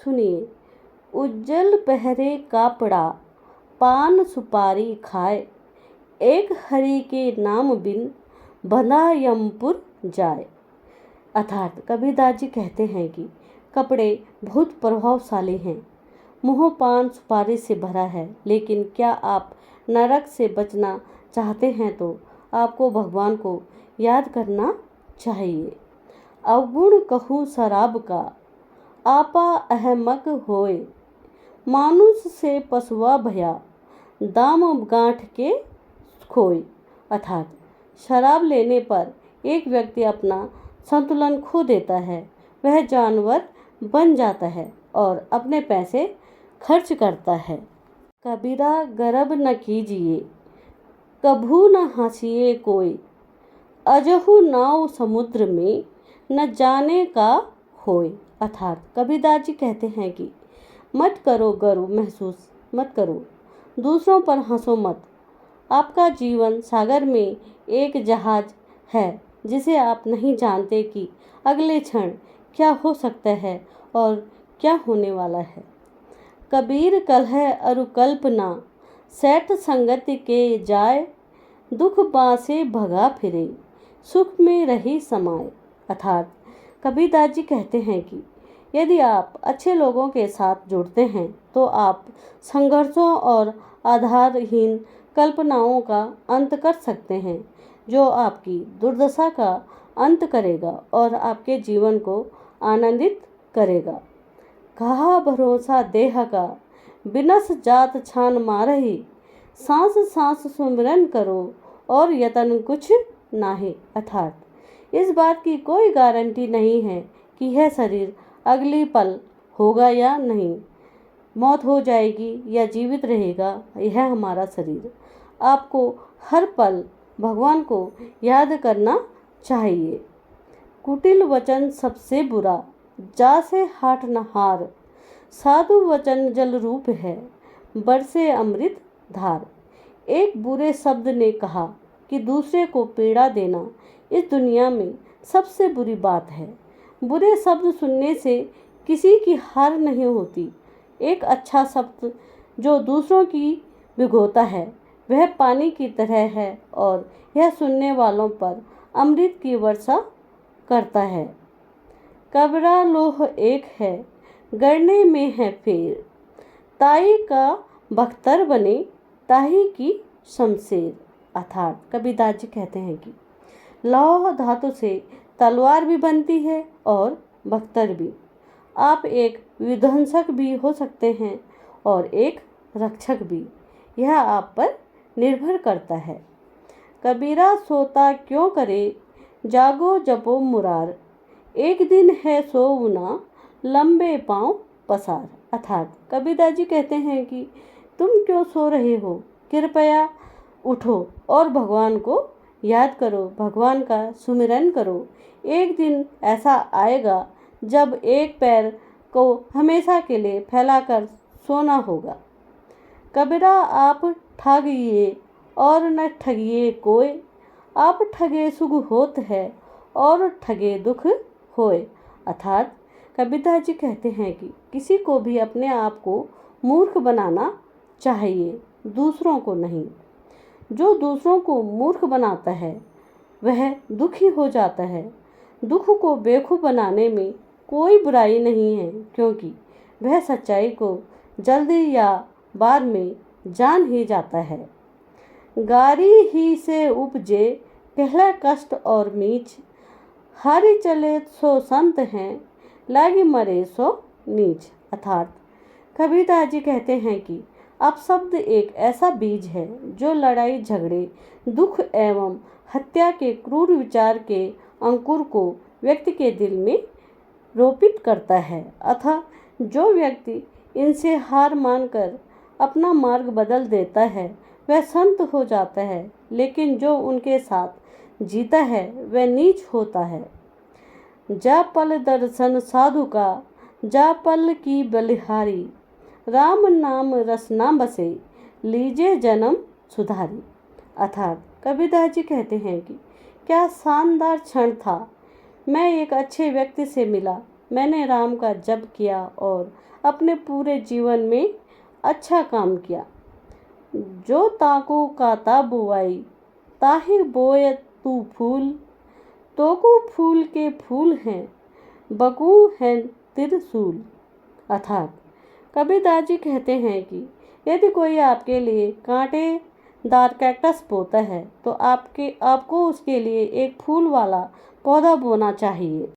सुनिए, उज्जल पहरे कापड़ा, पान सुपारी खाए, एक हरि के नाम बिन बंधा यमपुर जाए। अर्थात कबीरदास जी कहते हैं कि कपड़े बहुत प्रभावशाली हैं, मुँह पान सुपारी से भरा है, लेकिन क्या आप नरक से बचना चाहते हैं तो आपको भगवान को याद करना चाहिए। अवगुण कहूँ शराब का, आपा अहमक होए, मानुष से पशुआ भया, दाम गांठ के खोए। अर्थात शराब लेने पर एक व्यक्ति अपना संतुलन खो देता है, वह जानवर बन जाता है और अपने पैसे खर्च करता है। कबीरा गर्व न कीजिए, कभू न हंसिए कोई, अजहु नाव समुद्र में न जाने का होए। अर्थात कबीरदास जी कहते हैं कि मत करो गर्व महसूस मत करो, दूसरों पर हंसो मत। आपका जीवन सागर में एक जहाज है जिसे आप नहीं जानते कि अगले क्षण क्या हो सकता है और क्या होने वाला है। कबीर कलह अरु कल्पना, सेठ संगति के जाए, दुख बाँसे भगा फिरे, सुख में रही समाए। अर्थात कबीरदास जी कहते हैं कि यदि आप अच्छे लोगों के साथ जुड़ते हैं तो आप संघर्षों और आधारहीन कल्पनाओं का अंत कर सकते हैं, जो आपकी दुर्दशा का अंत करेगा और आपके जीवन को आनंदित करेगा। कहा भरोसा देह का, बिनस जात छान मारही, सांस सांस सुमिरन करो और यतन कुछ नाहे। अर्थात इस बात की कोई गारंटी नहीं है कि यह शरीर अगली पल होगा या नहीं, मौत हो जाएगी या जीवित रहेगा, यह हमारा शरीर। आपको हर पल भगवान को याद करना चाहिए। कुटिल वचन सबसे बुरा, जासे हाट न हार, साधु वचन जल रूप है, बरसे अमृत धार। एक बुरे शब्द ने कहा कि दूसरे को पीड़ा देना इस दुनिया में सबसे बुरी बात है। बुरे शब्द सुनने से किसी की हार नहीं होती। एक अच्छा शब्द जो दूसरों की भिगोता है वह पानी की तरह है और यह सुनने वालों पर अमृत की वर्षा करता है। कबरा लोह एक है, गढ़ने में है फेर, ताई का बख्तर बने, ताही की शमशेर। अर्थात कबीरदास जी कहते हैं कि लौह धातु से तलवार भी बनती है और बख्तर भी। आप एक विध्वंसक भी हो सकते हैं और एक रक्षक भी, यह आप पर निर्भर करता है। कबीरा सोता क्यों करे, जागो जपो मुरार, एक दिन है सोऊना, लंबे पाँव पसार। अर्थात कबीरदास जी कहते हैं कि तुम क्यों सो रहे हो, कृपया उठो और भगवान को याद करो, भगवान का सुमिरन करो। एक दिन ऐसा आएगा जब एक पैर को हमेशा के लिए फैलाकर सोना होगा। कबीरा आप ठगिए और न ठगिए कोई, आप ठगे सुख होत है और ठगे दुख होए। अर्थात कबीरदास जी कहते हैं कि किसी को भी अपने आप को मूर्ख बनाना चाहिए, दूसरों को नहीं। जो दूसरों को मूर्ख बनाता है वह दुखी हो जाता है। दुख को बेवकूफ़ बनाने में कोई बुराई नहीं है, क्योंकि वह सच्चाई को जल्दी या बाद में जान ही जाता है। गारी ही से उपजे पहला कष्ट और मीच, हारी चले सो संत हैं, लागी मरे सो नीच। अर्थात कबीरदास जी कहते हैं कि अपशब्द एक ऐसा बीज है जो लड़ाई झगड़े, दुख एवं हत्या के क्रूर विचार के अंकुर को व्यक्ति के दिल में रोपित करता है। अतः जो व्यक्ति इनसे हार मानकर अपना मार्ग बदल देता है वह संत हो जाता है, लेकिन जो उनके साथ जीता है वह नीच होता है। जा पल दर्शन साधु का, जा पल की बलिहारी, राम नाम रसना बसे, लीजे जन्म सुधारी। अर्थात कबीरदास जी कहते हैं कि क्या शानदार क्षण था, मैं एक अच्छे व्यक्ति से मिला, मैंने राम का जप किया और अपने पूरे जीवन में अच्छा काम किया। जो ताकू काता बुआई ताहि बोए तू फूल, तोकू फूल के फूल हैं बकू हैं त्रिशूल। अर्थात कबीरदास जी कहते हैं कि यदि कोई आपके लिए कांटेदार कैक्टस बोता है तो आपको उसके लिए एक फूल वाला पौधा बोना चाहिए।